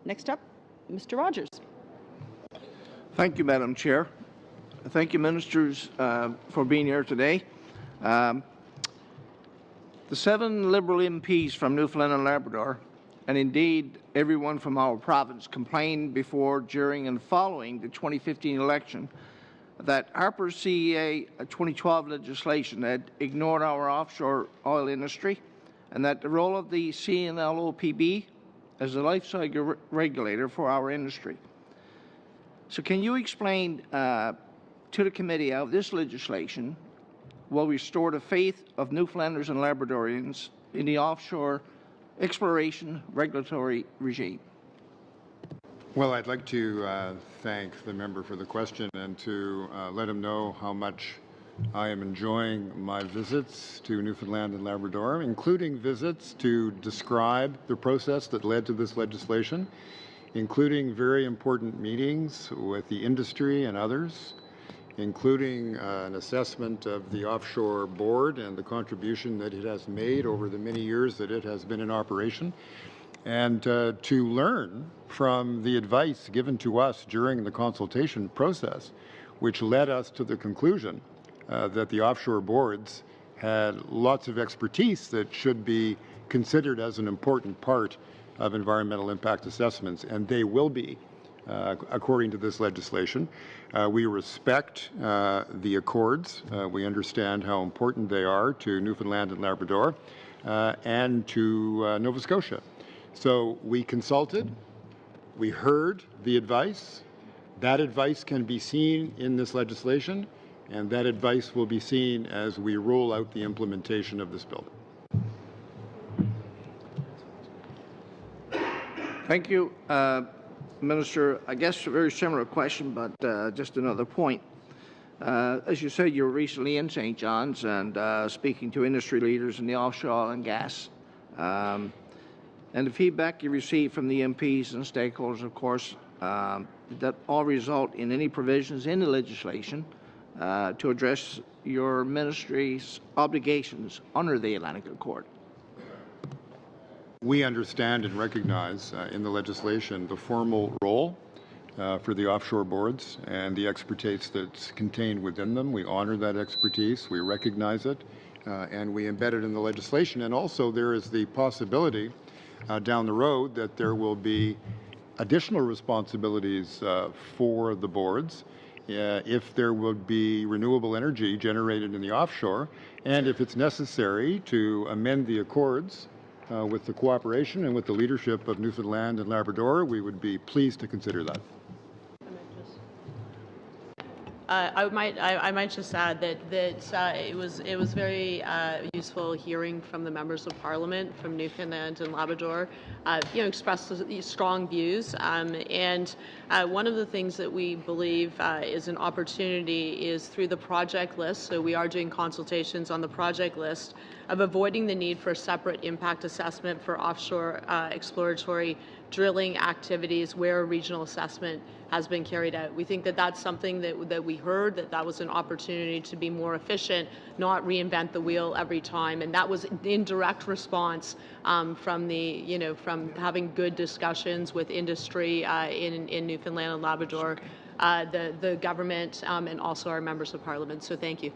Next up, Mr. Rogers. Thank you, Madam Chair. Thank you, Ministers, for being here today. The 7 Liberal MPs from Newfoundland and Labrador, and indeed everyone from our province, complained before, during and following the 2015 election that Harper's CEA 2012 legislation had ignored our offshore oil industry, and that the role of the CNLOPB as a life cycle regulator for our industry. So can you explain to the committee how this legislation will restore the faith of Newfoundlanders and Labradorians in the offshore exploration regulatory regime? Well, I'd like to thank the member for the question and to let him know how much I am enjoying my visits to Newfoundland and Labrador, including visits to describe the process that led to this legislation, including very important meetings with the industry and others, including an assessment of the offshore board and the contribution that it has made over the many years that it has been in operation, and to learn from the advice given to us during the consultation process, which led us to the conclusion that the offshore boards had lots of expertise that should be considered as an important part of environmental impact assessments, and they will be, according to this legislation. We respect the accords. We understand how important they are to Newfoundland and Labrador and to Nova Scotia. So we consulted, we heard the advice. That advice can be seen in this legislation, and that advice will be seen as we roll out the implementation of this bill. Thank you, Minister. I guess a very similar question, but just another point. As you said, you were recently in St. John's and speaking to industry leaders in the offshore oil and gas. And the feedback you received from the MPs and stakeholders, of course, that all result in any provisions in the legislation to address your ministry's obligations under the Atlantic Accord. We understand and recognize in the legislation the formal role for the offshore boards and the expertise that's contained within them. We honor that expertise, we recognize it, and we embed it in the legislation. And also there is the possibility down the road that there will be additional responsibilities for the boards if there would be renewable energy generated in the offshore, and if it's necessary to amend the accords with the cooperation and with the leadership of Newfoundland and Labrador, we would be pleased to consider that. I might just add that it was very useful hearing from the members of Parliament from Newfoundland and Labrador, express strong views. And one of the things that we believe is an opportunity is through the project list. So we are doing consultations on the project list of avoiding the need for a separate impact assessment for offshore exploratory drilling activities where a regional assessment has been carried out. We think that that's something that we heard, that was an opportunity to be more efficient, not reinvent the wheel every time. And that was in direct response from from having good discussions with industry in Newfoundland and Labrador, the government, and also our members of Parliament. So thank you.